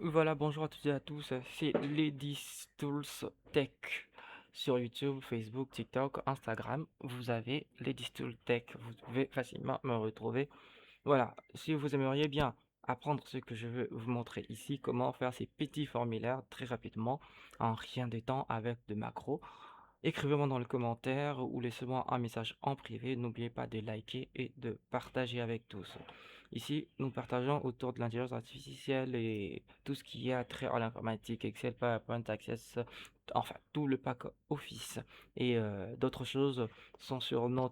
Voilà, bonjour à toutes et à tous, c'est Ladies Tools Tech sur YouTube, Facebook, TikTok, Instagram. Vous avez Ladies Tools Tech, vous pouvez facilement me retrouver. Voilà, si vous aimeriez bien apprendre ce que je veux vous montrer ici, comment faire ces petits formulaires très rapidement, en rien de temps avec de macros, écrivez-moi dans le commentaire ou laissez-moi un message en privé. N'oubliez pas de liker et de partager avec tous. Ici, nous partageons autour de l'intelligence artificielle et tout ce qui est attrait à l'informatique, Excel, PowerPoint, Access, enfin tout le pack Office et d'autres choses sont sur nos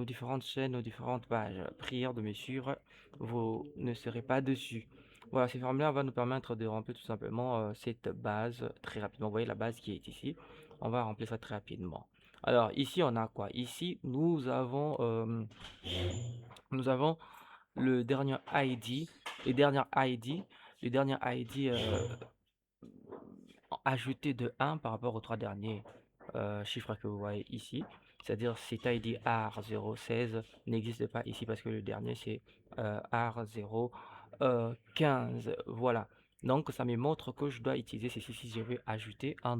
différentes chaînes, nos différentes pages. Prière de me suivre, vous ne serez pas dessus. Voilà, ces formulaires vont nous permettre de remplir tout simplement cette base très rapidement. Vous voyez la base qui est ici. On va remplir ça très rapidement. Alors ici, on a quoi? Ici, nous avons le dernier ID, les dernières ID, les dernières ID ajouté de 1 par rapport aux trois derniers chiffres que vous voyez ici. C'est-à-dire cet ID AR016 n'existe pas ici parce que le dernier c'est AR015. Voilà. Donc ça me montre que je dois utiliser ceci si je veux ajouter un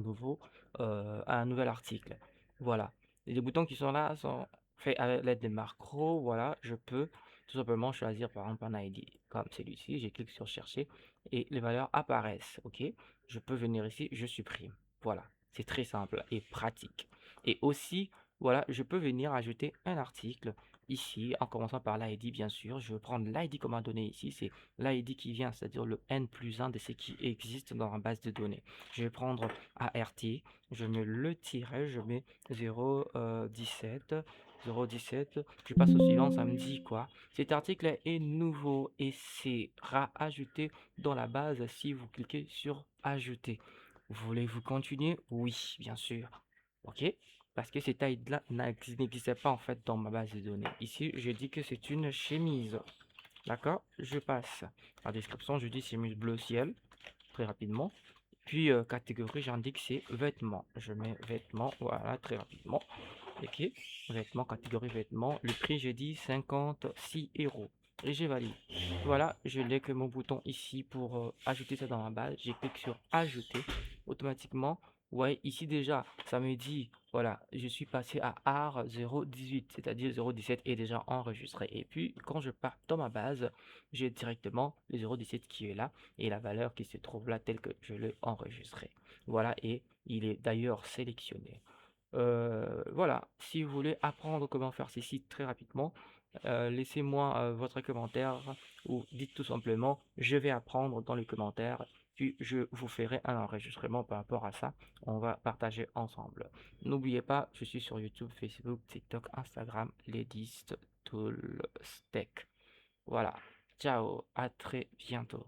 nouvel article. Voilà. Et les boutons qui sont là sont faits avec l'aide des macros. Voilà, je peux tout simplement choisir par exemple un ID comme celui-ci. Je clique sur chercher et les valeurs apparaissent. Ok, je peux venir ici, je supprime. Voilà, c'est très simple et pratique. Et aussi, voilà, je peux venir ajouter un article ici, en commençant par l'ID, bien sûr. Je vais prendre l'ID comme un donné ici, c'est l'ID qui vient, c'est-à-dire le N plus 1 de ce qui existe dans la base de données. Je vais prendre ART, je mets le tiret, je mets 017, 017, je passe au suivant, ça me dit quoi? Cet article est nouveau et sera ajouté dans la base si vous cliquez sur ajouter. Voulez-vous continuer? Oui, bien sûr. Ok? Parce que cette taille-là n'existait pas en fait dans ma base de données. Ici, je dis que c'est une chemise. D'accord? Je passe. La description, je dis chemise bleu ciel, très rapidement. Puis catégorie, j'indique c'est vêtements. Je mets vêtements, voilà, très rapidement. Ok? Vêtements, catégorie vêtements. Le prix, j'ai dit 56 € et j'ai valide. Voilà, je n'ai que mon bouton ici pour ajouter ça dans ma base. J'ai cliqué sur ajouter automatiquement. Ouais, ici déjà, ça me dit, voilà, je suis passé à AR 018, c'est-à-dire 017 est déjà enregistré. Et puis, quand je pars dans ma base, j'ai directement le 017 qui est là et la valeur qui se trouve là telle que je l'ai enregistré. Voilà, et il est d'ailleurs sélectionné. Voilà, si vous voulez apprendre comment faire ces sites très rapidement, laissez-moi votre commentaire ou dites tout simplement je vais apprendre dans les commentaires, puis je vous ferai un enregistrement par rapport à ça. On va partager ensemble. N'oubliez pas, je suis sur YouTube, Facebook, TikTok, Instagram, Ladies Tools Tech. Voilà, ciao, à très bientôt.